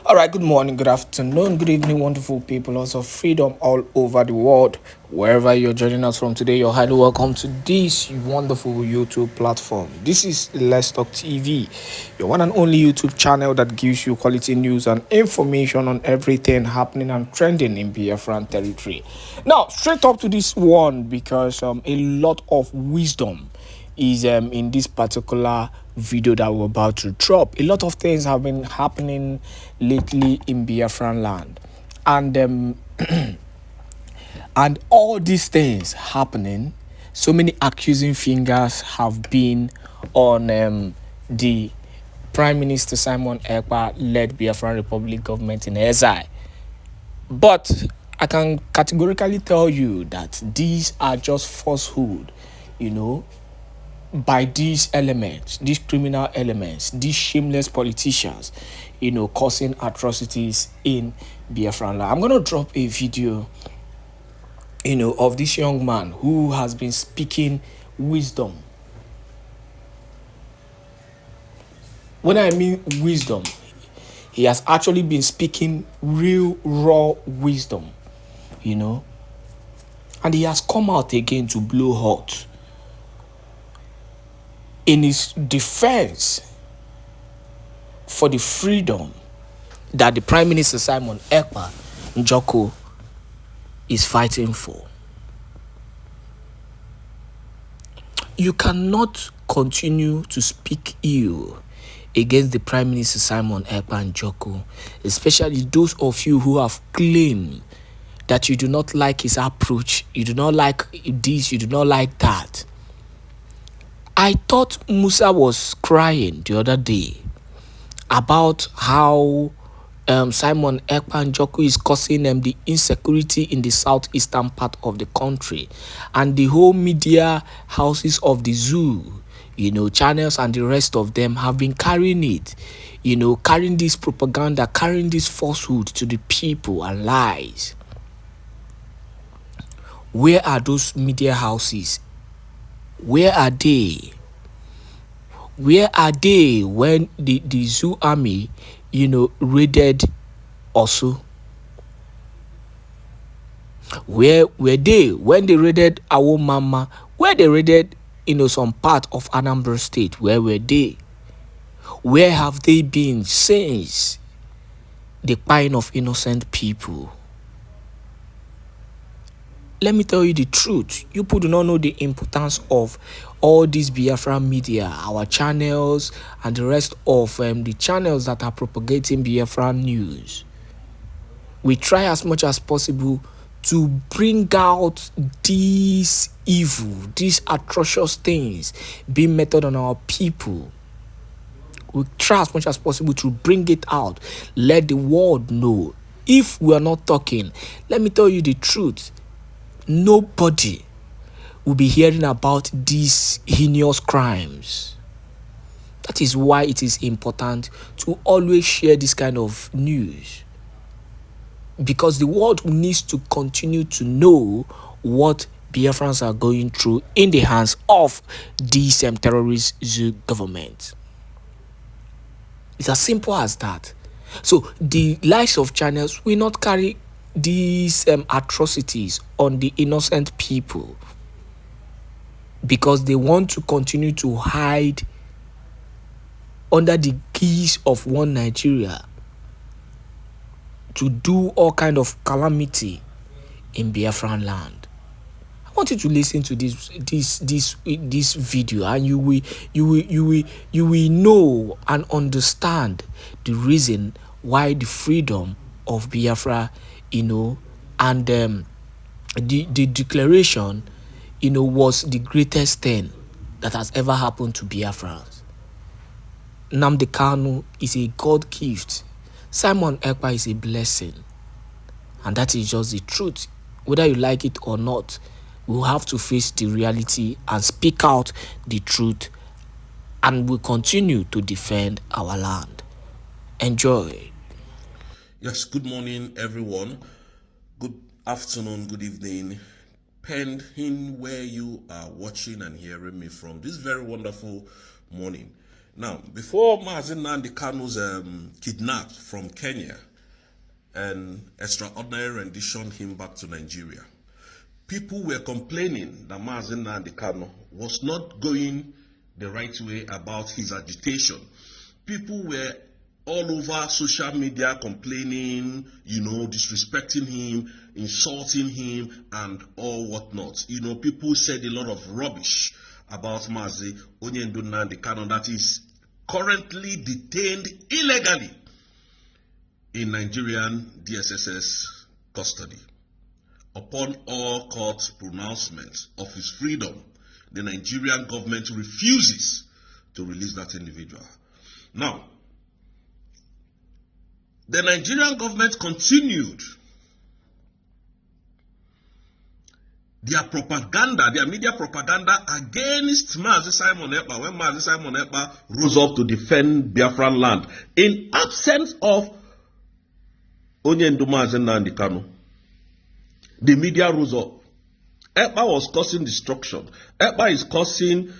All right, good morning, good afternoon, good evening, wonderful people, also freedom all over the world. Wherever you're joining us from today, you're highly welcome to this wonderful YouTube platform. This is Let's Talk TV, your one and only YouTube channel that gives you quality news and information on everything happening and trending in Biafran territory. Now, straight up to this one, because a lot of wisdom is in this particular video that we're about to drop. A lot of things have been happening lately in Biafraland, and and all these things happening, so many accusing fingers have been on the Prime Minister Simon Èkpá led Biafran Republic government in exile. But I can categorically tell you that these are just falsehood, by these elements, these criminal elements, these shameless politicians, causing atrocities in Biafraland. I'm going to drop a video, of this young man who has been speaking wisdom. When I mean wisdom, he has actually been speaking real, raw wisdom, and he has come out again to blow hot in his defense for the freedom that the Prime Minister Simon Èkpá Njoko is fighting for. You cannot continue to speak ill against the Prime Minister Simon Èkpá Njoko, especially those of you who have claimed that you do not like his approach, you do not like this, you do not like that. I thought Musa was crying the other day about how Simon Èkpá Njoko is causing the insecurity in the southeastern part of the country, and the whole media houses of the zoo, channels and the rest of them have been carrying it, carrying this propaganda, carrying this falsehood to the people and lies. Where are those media houses? Where are they? Where are they when the zoo army, raided also? Where were they when they raided our mama? Where they raided, some part of Anambra State? Where were they? Where have they been since the crying of innocent people? Let me tell you the truth. You people do not know the importance of all these Biafra media, our channels, and the rest of the channels that are propagating Biafra news. We try as much as possible to bring out these evil, these atrocious things being meted on our people. We try as much as possible to bring it out. Let the world know. If we are not talking, let me tell you the truth. Nobody will be hearing about these heinous crimes. That is why it is important to always share this kind of news, because the world needs to continue to know what Biafrans are going through in the hands of these terrorist zoo government. It's as simple as that. So the likes of channels will not carry these atrocities on the innocent people, because they want to continue to hide under the guise of one Nigeria, to do all kind of calamity in Biafraland. I want you to listen to this video, and you will know and understand the reason why the freedom of Biafra, and the declaration, was the greatest thing that has ever happened to Biafrans. Nnamdi Kanu is a God gift. Simon Èkpá is a blessing. And that is just the truth. Whether you like it or not, we'll have to face the reality and speak out the truth, and we'll continue to defend our land. Enjoy. Yes, good morning, everyone. Good afternoon, good evening, depending where you are watching and hearing me from this very wonderful morning. Now, before Mazi Nnamdi Kanu's kidnapped from Kenya and extraordinary rendition him back to Nigeria, people were complaining that Mazi Nnamdi Kanu was not going the right way about his agitation. People were all over social media complaining, disrespecting him, insulting him, and all whatnot. People said a lot of rubbish about Mazi Nnamdi Kanu that is currently detained illegally in Nigerian DSSS custody. Upon all court pronouncements of his freedom, the Nigerian government refuses to release that individual. Now, the Nigerian government continued their propaganda, their media propaganda against Mazi Simon Èkpá when Mazi Simon Èkpá rose up to defend Biafraland in absence of Onyendu Mazi Nnamdi Kanu. The media rose up. Èkpá was causing destruction. Èkpá is causing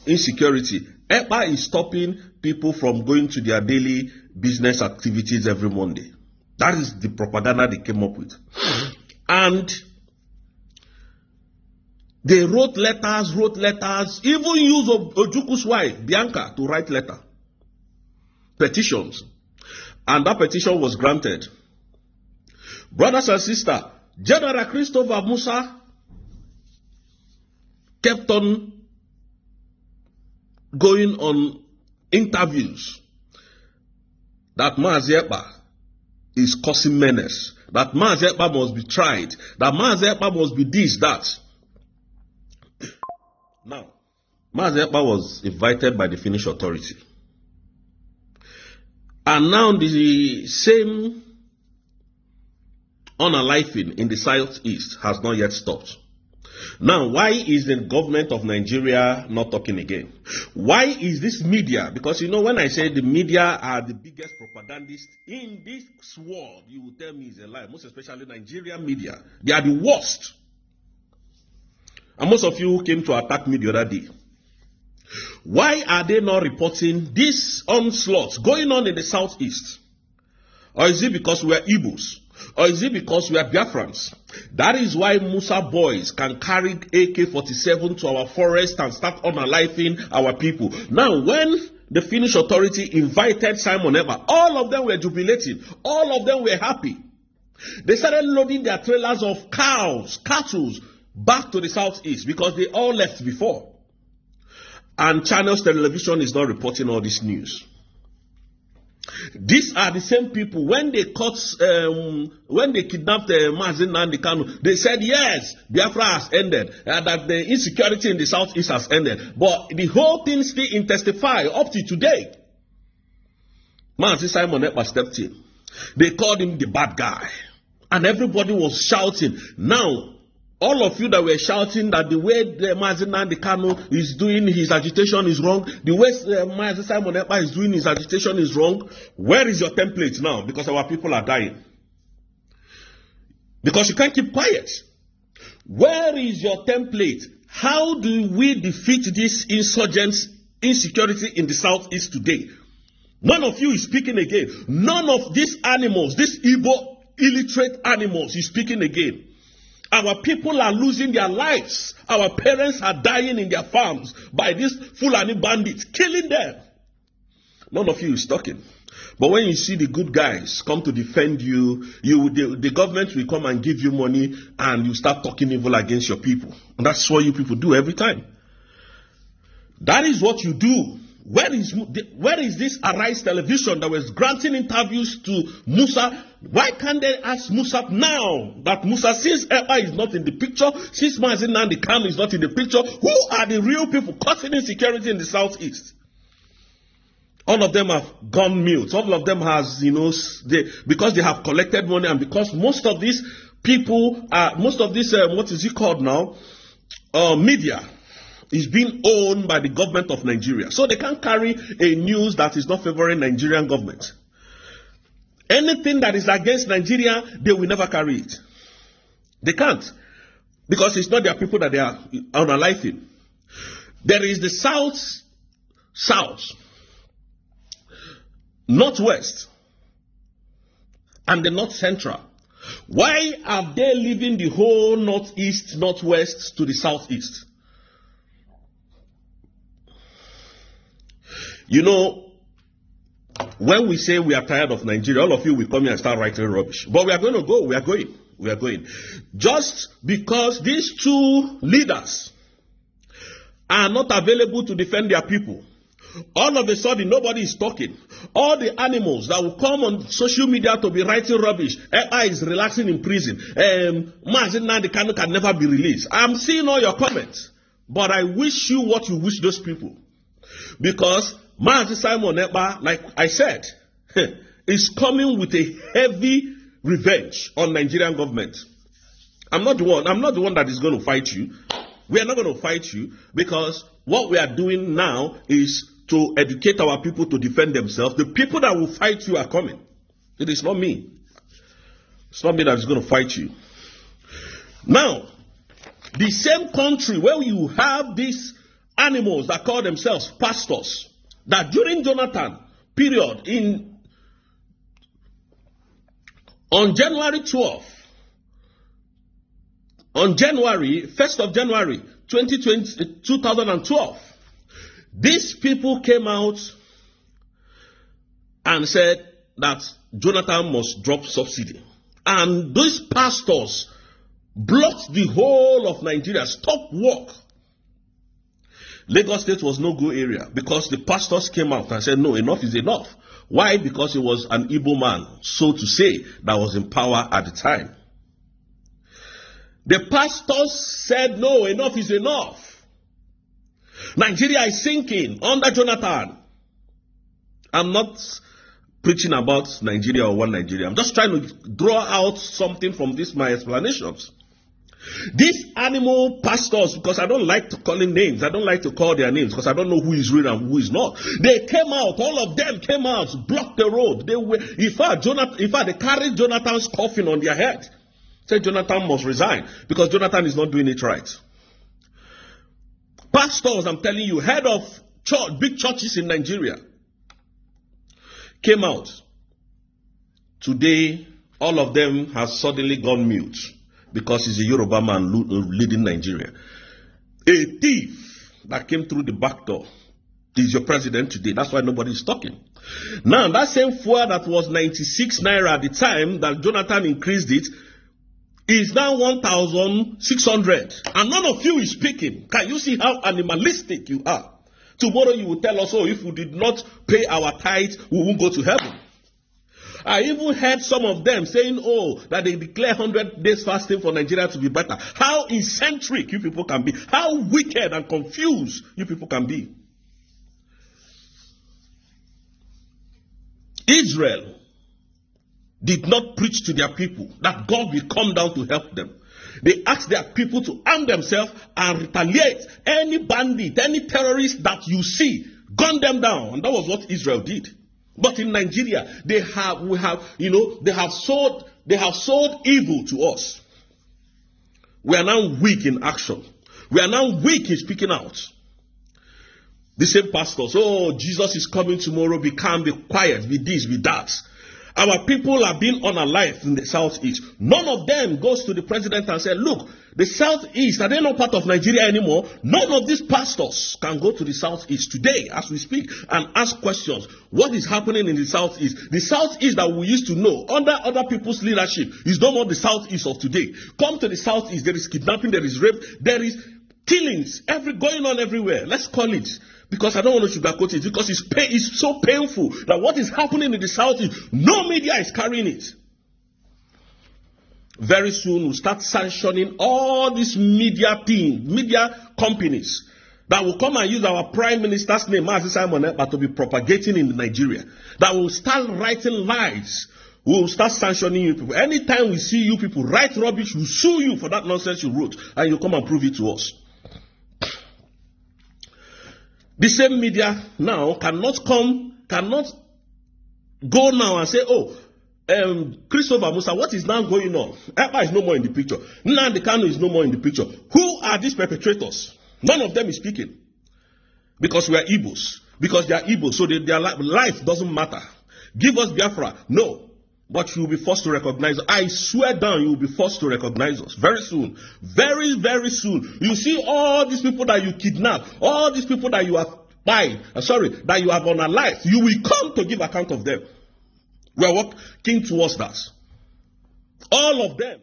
insecurity. Èkpá is stopping people from going to their daily business activities every Monday. That is the propaganda they came up with. And they wrote letters, even used Ojuku's wife, Bianca, to write letter. Petitions. And that petition was granted. Brothers and sisters, General Christopher Musa kept on going on interviews that Mazi Èkpá is causing menace, that Mazi Èkpá must be tried, that Mazi Èkpá must be this, that. Now, Mazi Èkpá was invited by the Finnish authority. And now the same unaliving in the southeast has not yet stopped. Now, why is the government of Nigeria not talking again? Why is this media? Because when I say the media are the biggest propagandists in this world, you will tell me it's a lie. Most especially Nigerian media. They are the worst. And most of you came to attack me the other day. Why are they not reporting this onslaught going on in the southeast? Or is it because we are Igbos? Or is it because we are Biafrans? That is why Musa boys can carry AK-47 to our forest and start unaliving our people. Now, when the Finnish authority invited Simon Èkpá, all of them were jubilating. All of them were happy. They started loading their trailers of cows, cattle, back to the southeast because they all left before. And Channels Television is not reporting all this news. These are the same people, when they kidnapped Mazi Nnamdi Kanu, they said, yes, Biafra has ended, that the insecurity in the southeast has ended. But the whole thing still intensified up to today. Mazi Simon Èkpá stepped in. They called him the bad guy. And everybody was shouting. Now, all of you that were shouting that the way Mazi Nnamdi Kanu is doing his agitation is wrong, the way Mazi Simon Èkpá is doing his agitation is wrong, where is your template now? Because our people are dying. Because you can't keep quiet. Where is your template? How do we defeat this insurgents, insecurity in the southeast today? None of you is speaking again. None of these animals, these Igbo illiterate animals is speaking again. Our people are losing their lives. Our parents are dying in their farms by these Fulani bandits, killing them. None of you is talking. But when you see the good guys come to defend you, the government will come and give you money and you start talking evil against your people. And that's what you people do every time. That is what you do. Where is this Arise Television that was granting interviews to Musa? Why can't they ask Musa now that Musa, since Èkpá is not in the picture, since Mazi Nnamdi Kanu is not in the picture, who are the real people causing insecurity in the southeast? All of them have gone mute. All of them has, because they have collected money and because most of these people, what is it called now? Media is being owned by the government of Nigeria. So they can't carry a news that is not favoring Nigerian government. Anything that is against Nigeria, they will never carry it. They can't. Because it's not their people that they are unaliving. There is the South. northwest and the north central. Why are they leaving the whole northeast, northwest to the southeast? You know, when we say we are tired of Nigeria, all of you will come here and start writing rubbish. But we are going to go. We are going. We are going. Just because these two leaders are not available to defend their people, all of a sudden nobody is talking. All the animals that will come on social media to be writing rubbish, Èkpá is relaxing in prison, Mazi Nnamdi Kanu can never be released. I'm seeing all your comments, but I wish you what you wish those people. Because Mazi Simon Èkpá, like I said, is coming with a heavy revenge on Nigerian government. I'm not the one that is going to fight you. We are not going to fight you, because what we are doing now is to educate our people to defend themselves. The people that will fight you are coming. It is not me. It's not me that is going to fight you. Now, the same country where you have these animals that call themselves pastors, that during Jonathan period on January 12th, on January 1st of January 2012, these people came out and said that Jonathan must drop subsidy. And those pastors blocked the whole of Nigeria, stopped work. Lagos State was no go area because the pastors came out and said, no, enough is enough. Why? Because he was an Igbo man, so to say, that was in power at the time. The pastors said, no, enough is enough. Nigeria is sinking under Jonathan. I'm not preaching about Nigeria or one Nigeria. I'm just trying to draw out something from my explanations. These animal pastors, because I don't like to call them names, I don't like to call their names because I don't know who is real and who is not. They came out, all of them came out, blocked the road. In fact, they carried Jonathan's coffin on their head. Said Jonathan must resign because Jonathan is not doing it right. Pastors, I'm telling you, head of church, big churches in Nigeria, came out. Today, all of them have suddenly gone mute because he's a Yoruba man leading Nigeria. A thief that came through the back door is your president today. That's why nobody is talking. Now, that same fuel that was 96 naira at the time that Jonathan increased it is now 1,600. And none of you is speaking. Can you see how animalistic you are? Tomorrow you will tell us, oh, if we did not pay our tithe, we won't go to heaven. I even heard some of them saying, oh, that they declare 100 days fasting for Nigeria to be better. How eccentric you people can be. How wicked and confused you people can be. Israel did not preach to their people that God will come down to help them. They asked their people to arm themselves and retaliate. Any bandit, any terrorist that you see, gun them down. And that was what Israel did. But in Nigeria, they have sold evil to us. We are now weak in action. We are now weak in speaking out. The same pastors, oh, Jesus is coming tomorrow, be calm, be quiet, be this, be that. Our people are being unalived in the southeast. None of them goes to the president and said, look, the southeast, are they not part of Nigeria anymore? None of these pastors can go to the southeast today as we speak and ask questions. What is happening in the southeast? The southeast that we used to know under other people's leadership is no more the southeast of today. Come to the southeast, there is kidnapping, there is rape, there is killings going on everywhere. Let's call it. Because I don't want to sugarcoat it. Because it's so painful that what is happening in the south no media is carrying it. Very soon we'll start sanctioning all these media companies that will come and use our prime minister's name, Mazi Simon Èkpá, to be propagating in Nigeria. That will start writing lies. We will start sanctioning you people. Anytime we see you people write rubbish, we'll sue you for that nonsense you wrote. And you come and prove it to us. The same media now cannot go now and say, oh, Christopher Musa, what is now going on? Èkpá is no more in the picture. Nnamdi Kanu is no more in the picture. Who are these perpetrators? None of them is speaking. Because we are Igbos. Because they are Igbos, so their life doesn't matter. Give us Biafra. No. But you will be forced to recognize us. I swear down, you will be forced to recognize us very soon. Very, very soon. You see all these people that you kidnap, all these people that you have that you have unalived, you will come to give account of them. We are working towards that. All of them.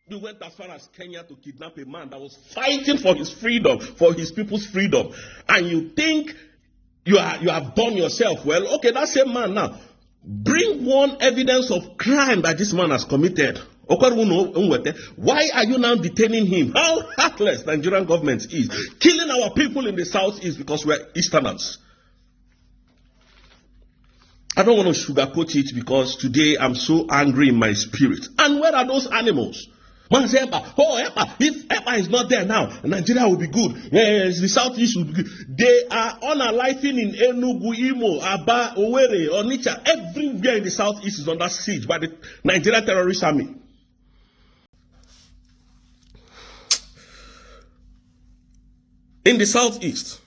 We went as far as Kenya to kidnap a man that was fighting for his freedom, for his people's freedom. And you think you have done yourself well. Okay, that same man now, bring one evidence of crime that this man has committed. Why are you now detaining him? How heartless Nigerian government is. Killing our people in the southeast because we're Easterners. I don't want to sugarcoat it because today I'm so angry in my spirit. And where are those animals? Man say, Èkpá, if Èkpá is not there now, Nigeria will be good. Yes, the southeast will be good. They are unaliving in Enugu, Imo, Aba, Owerri, Onitsha. Everywhere in the southeast is under siege by the Nigerian terrorist army. In the southeast,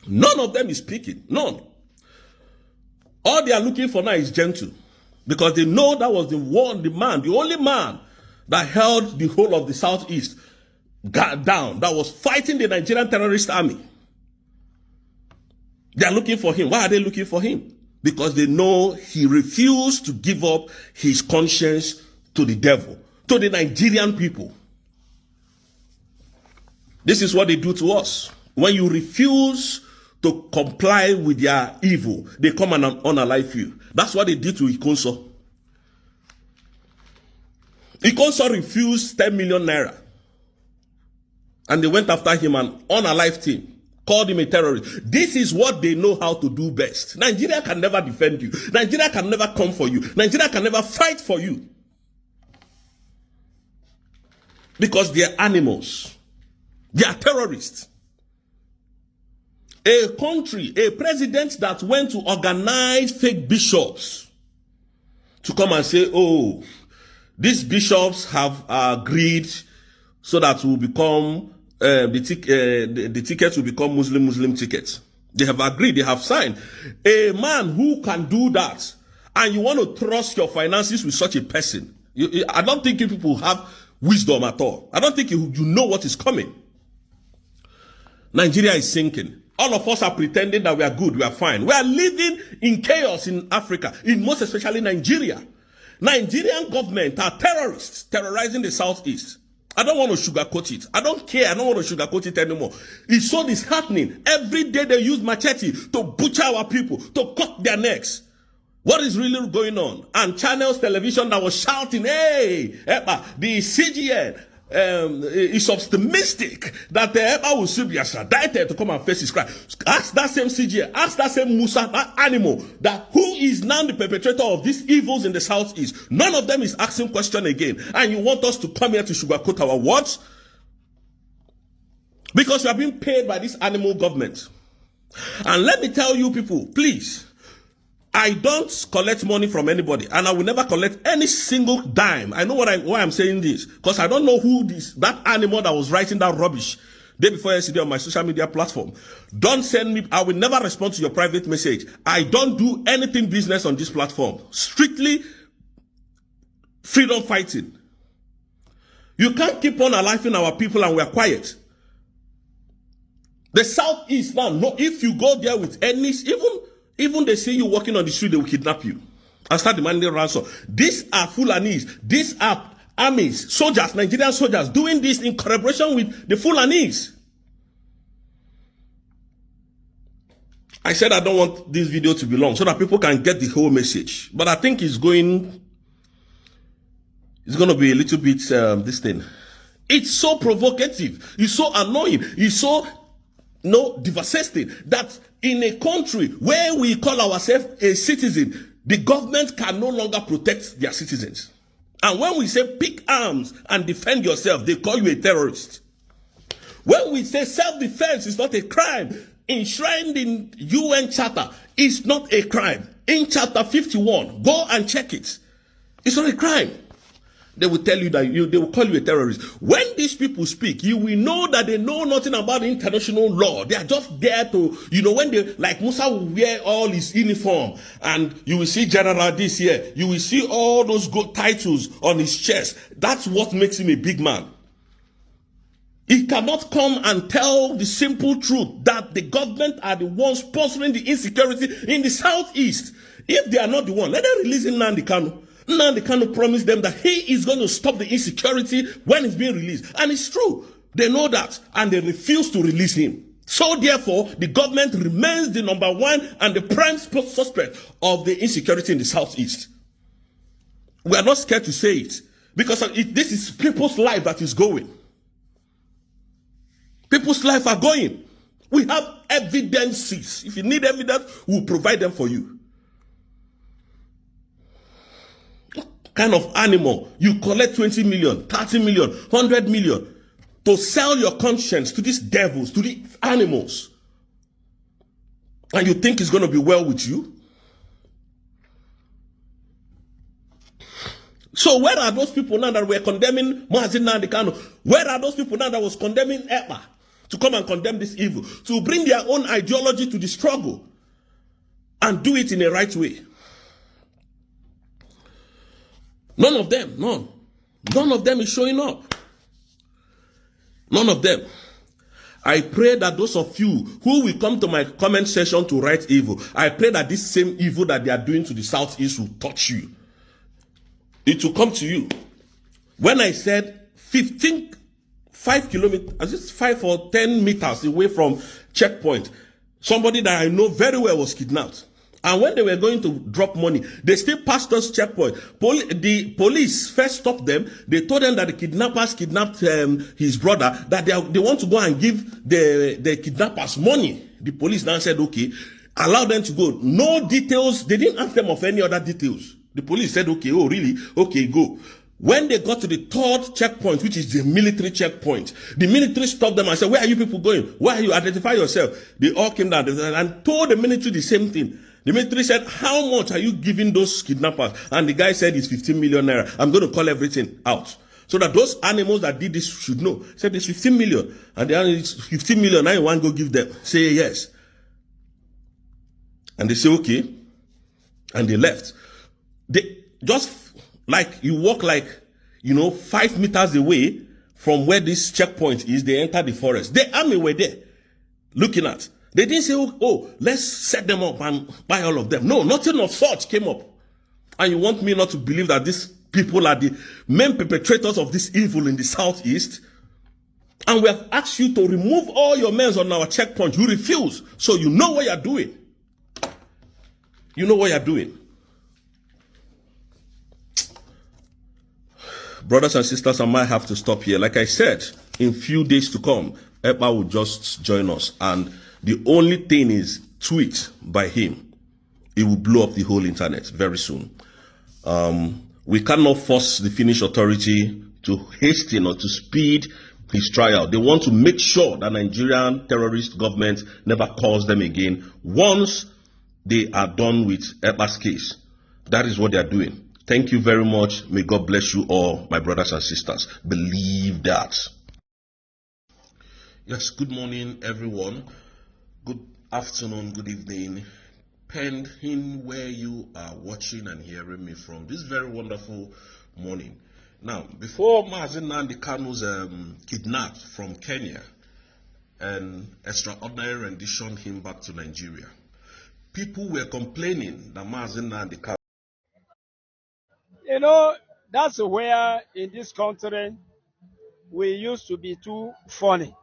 none of them is speaking. None. All they are looking for now is gentle. Because they know that was the only man that held the whole of the southeast down, that was fighting the Nigerian terrorist army. They are looking for him. Why are they looking for him? Because they know he refused to give up his conscience to the devil, to the Nigerian people. This is what they do to us. When you refuse to comply with their evil, they come and unalive you. That's what they did to Ikonso. Ikonso refused 10 million naira. And they went after him and unalived him. Called him a terrorist. This is what they know how to do best. Nigeria can never defend you. Nigeria can never come for you. Nigeria can never fight for you. Because they are animals. They are terrorists. A country, a president that went to organize fake bishops to come and say, oh, these bishops have agreed so that will become the tickets will become Muslim tickets. They have agreed, they have signed. A man who can do that, and you want to trust your finances with such a person, I don't think you people have wisdom at all. I don't think you know what is coming. Nigeria is sinking. All of us are pretending that we are good, we are fine. We are living in chaos in Africa, in most especially Nigeria. Nigerian government are terrorists terrorizing the southeast. I don't want to sugarcoat it. I don't care. I don't want to sugarcoat it anymore. It's so disheartening. Every day they use machete to butcher our people, to cut their necks. What is really going on? And channels television that was shouting, hey, Èkpá, the CGN is optimistic that the Èkpá will still be extradited to come and face his crime. Ask that same CGN, ask that same Musa, that animal, that who is now the perpetrator of these evils in the southeast. None of them is asking question again. And you want us to come here to sugarcoat our words? Because we are being paid by this animal government. And let me tell you people, please, I don't collect money from anybody, and I will never collect any single dime. I know why I'm saying this, because I don't know who that animal that was writing that rubbish day before yesterday on my social media platform. Don't send me. I will never respond to your private message. I don't do anything business on this platform. Strictly freedom fighting. You can't keep on aliving our people and we're quiet. The southeast now, no, if you go there with any, even they see you walking on the street, they will kidnap you and start demanding ransom. These are Fulanis. These are armies, soldiers, Nigerian soldiers doing this in collaboration with the Fulanis. I said I don't want this video to be long so that people can get the whole message. But I think it's going to be a little bit this thing. It's so provocative. It's so annoying. It's so devastating that in a country where we call ourselves a citizen, the government can no longer protect their citizens. And when we say pick arms and defend yourself, they call you a terrorist. When we say self-defense is not a crime, enshrined in UN Charter, is not a crime. In Chapter 51, go and check it. It's not a crime. They will tell you that they will call you a terrorist. When these people speak, you will know that they know nothing about international law. They are just there to, when they, like Musa will wear all his uniform and you will see General this here. You will see all those good titles on his chest. That's what makes him a big man. He cannot come and tell the simple truth that the government are the ones sponsoring the insecurity in the southeast. If they are not the one, let them release Nnamdi Kanu. Nnamdi Kanu promised them that he is going to stop the insecurity when it's being released. And it's true. They know that. And they refuse to release him. So therefore, the government remains the number one and the prime suspect of the insecurity in the southeast. We are not scared to say it. Because this is people's life that is going. People's life are going. We have evidences. If you need evidence, we'll provide them for you. Kind of animal, you collect 20 million, 30 million, 100 million to sell your conscience to these devils, to these animals. And you think it's going to be well with you? So where are those people now that were condemning Mazi Nnamdi Kanu? Where are those people now that was condemning Èkpá to come and condemn this evil? To bring their own ideology to the struggle and do it in a right way? None of them, none. None of them is showing up. None of them. I pray that those of you who will come to my comment section to write evil, I pray that this same evil that they are doing to the southeast will touch you. It will come to you. When I said 5 kilometers, just 5 or 10 meters away from checkpoint, somebody that I know very well was kidnapped. And when they were going to drop money, they still passed us checkpoint. The police first stopped them. They told them that the kidnappers kidnapped his brother, that they want to go and give the kidnappers money. The police now said, okay, allow them to go. No details. They didn't ask them of any other details. The police said, okay, oh really? Okay, go. When they got to the third checkpoint, which is the military checkpoint, the military stopped them and said, where are you people going? Where are you? Identify yourself. They all came down and told the military the same thing. The military said, how much are you giving those kidnappers? And the guy said, it's 15 million naira. I'm going to call everything out. So that those animals that did this should know. Said, it's 15 million. And it's 15 million. Now you want to go give them. Say yes. And they say, okay. And they left. They just like, you walk like, 5 meters away from where this checkpoint is. They enter the forest. The army were there looking at. They didn't say, oh, let's set them up and buy all of them. No, nothing of such came up. And you want me not to believe that these people are the main perpetrators of this evil in the southeast? And we have asked you to remove all your men on our checkpoint. You refuse. So you know what you're doing. You know what you're doing. Brothers and sisters, I might have to stop here. Like I said, in few days to come, Èkpá will just join us. And the only thing is tweet by him. It will blow up the whole internet very soon. We cannot force the Finnish authority to hasten or to speed his trial. They want to make sure that Nigerian terrorist government never calls them again once they are done with Èkpá's case. That is what they are doing. Thank you very much. May God bless you all, my brothers and sisters. Believe that. Yes, good morning, everyone. Good afternoon, good evening, depending where you are watching and hearing me from this very wonderful morning. Now, before Mazi Nnamdi Kanu's kidnapped from Kenya and extraordinary rendition him back to Nigeria, people were complaining that Mazi Nnamdi Kanu. That's where in this country we used to be too funny.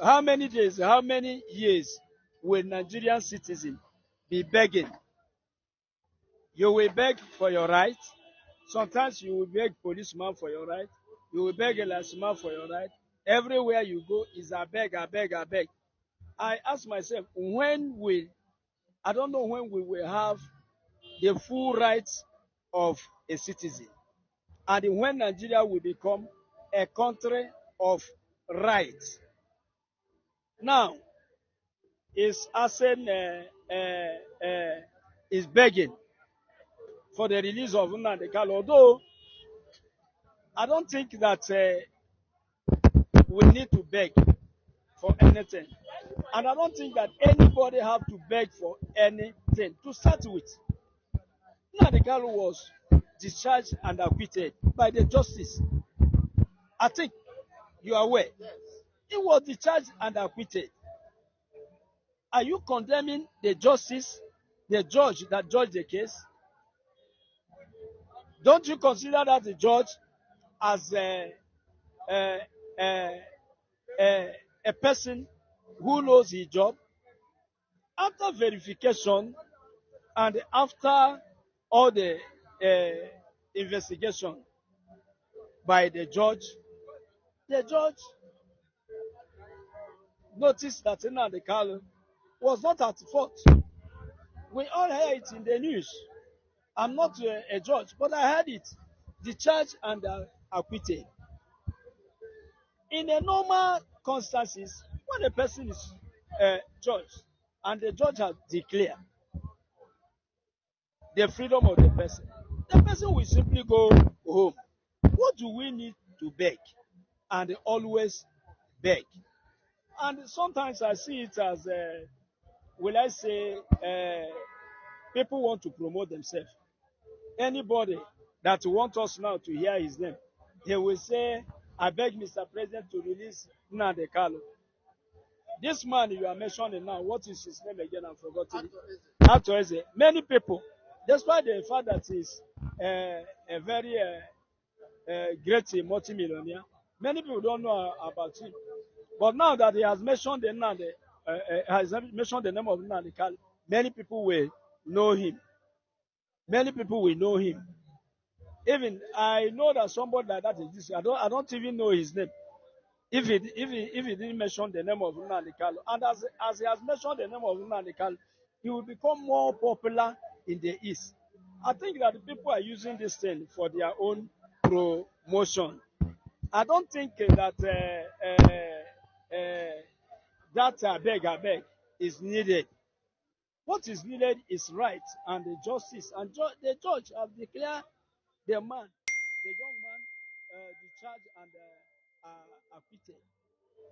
How many days, how many years will Nigerian citizens be begging? You will beg for your right. Sometimes you will beg policeman for your right. You will beg a linesman for your right. Everywhere you go is I beg, I beg, I beg. I ask myself, I don't know when we will have the full rights of a citizen. And when Nigeria will become a country of rights. Now, is asking, is begging for the release of Nnamdi Kanu. Although I don't think that we need to beg for anything. And I don't think that anybody have to beg for anything. To start with, Nnamdi Kanu was discharged and acquitted by the justice. I think you are aware. He was discharged and acquitted. Are you condemning the justice, the judge that judged the case? Don't you consider that the judge as a, a, a person who knows his job? After verification and after all the investigation by the judge noticed that Nnamdi Kanu was not at fault. We all heard it in the news. I'm not a judge, but I heard it. Discharged and acquitted. In a normal circumstances, when a person is judged and the judge has declared the freedom of the person will simply go home. What do we need to beg? And always beg. And sometimes I see it as, will I say, people want to promote themselves. Anybody that wants us now to hear his name, they will say, I beg Mr. President to release Nnamdi Kanu. This man you are mentioning now, what is his name again? I've forgotten. Ato Eze. Many people, despite the fact that he's a very great multimillionaire, many people don't know about him. But now that he has mentioned the name of Nnamdi Kanu, many people will know him. Many people will know him. Even I know that somebody like that exists. I don't even know his name. If he didn't mention the name of Nnamdi Kanu, and as he has mentioned the name of Nnamdi Kanu, he will become more popular in the East. I think that the people are using this thing for their own promotion. I don't think that I beg is needed. What is needed is right and the justice. And the judge has declared the young man, discharged and acquitted.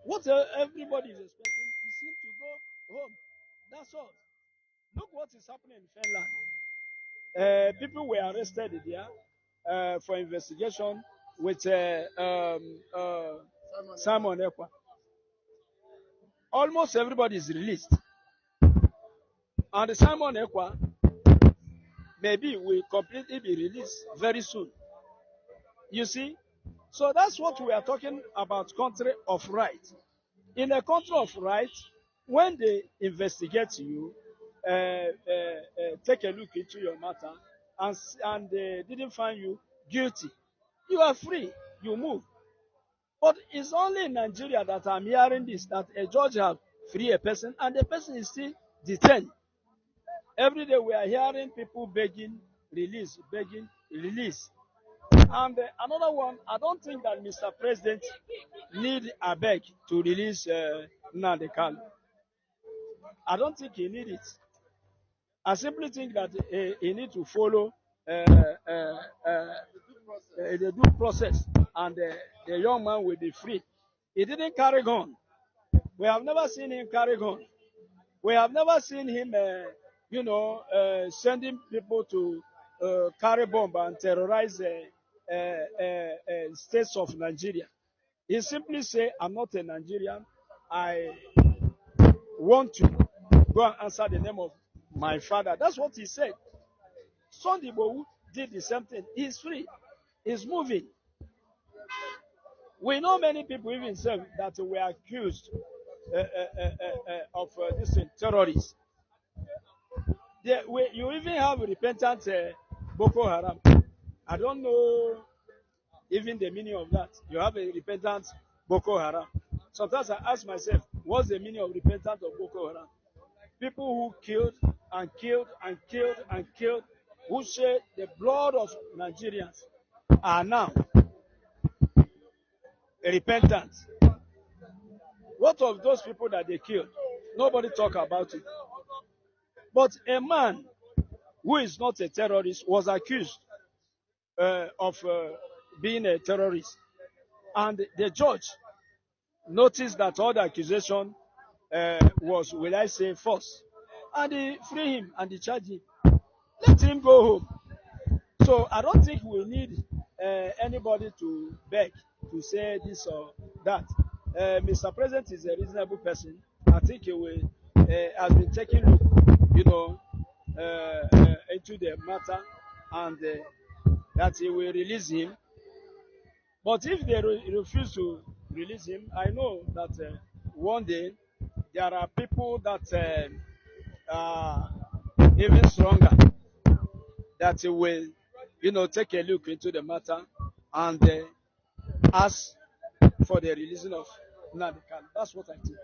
What everybody is expecting is him to go home. That's all. Look what is happening in Finland. People were arrested there for investigation with Simon Èkpá. Almost everybody is released. And Simon Èkpá maybe will completely be released very soon. You see? So that's what we are talking about, country of right. In a country of right, when they investigate you, take a look into your matter, and they didn't find you guilty, you are free, you move. But it's only in Nigeria that I'm hearing this, that a judge has free a person and the person is still detained. Every day we are hearing people begging release, begging release. And another one, I don't think that Mr. President need a beg to release Nnamdi Kanu. I don't think he need it. I simply think that he need to follow the due process, and the young man will be free. He didn't carry gun. We have never seen him carry gun. We have never seen him, sending people to carry bomb and terrorize states of Nigeria. He simply say, I'm not a Nigerian. I want to go and answer the name of my father. That's what he said. Sunday Bowu did the same thing. He's free. He's moving. We know many people even say that were accused of this terrorists. You even have repentant Boko Haram. I don't know even the meaning of that. You have a repentant Boko Haram. Sometimes I ask myself, what's the meaning of repentant of Boko Haram? People who killed and killed and killed and killed, who shed the blood of Nigerians, are now repentant. What of those people that they killed? Nobody talk about it. But a man who is not a terrorist, was accused of being a terrorist. And the judge noticed that all the accusation was, will I say, false. And he free him and he charge him. Let him go home. So I don't think we need anybody to beg to say this or that. Mr. President is a reasonable person. I think he will has been taking look, into the matter, and that he will release him. But if they refuse to release him, I know that one day there are people that are even stronger that will, take a look into the matter and ask for the releasing of Nnamdi Kanu. That's what I think.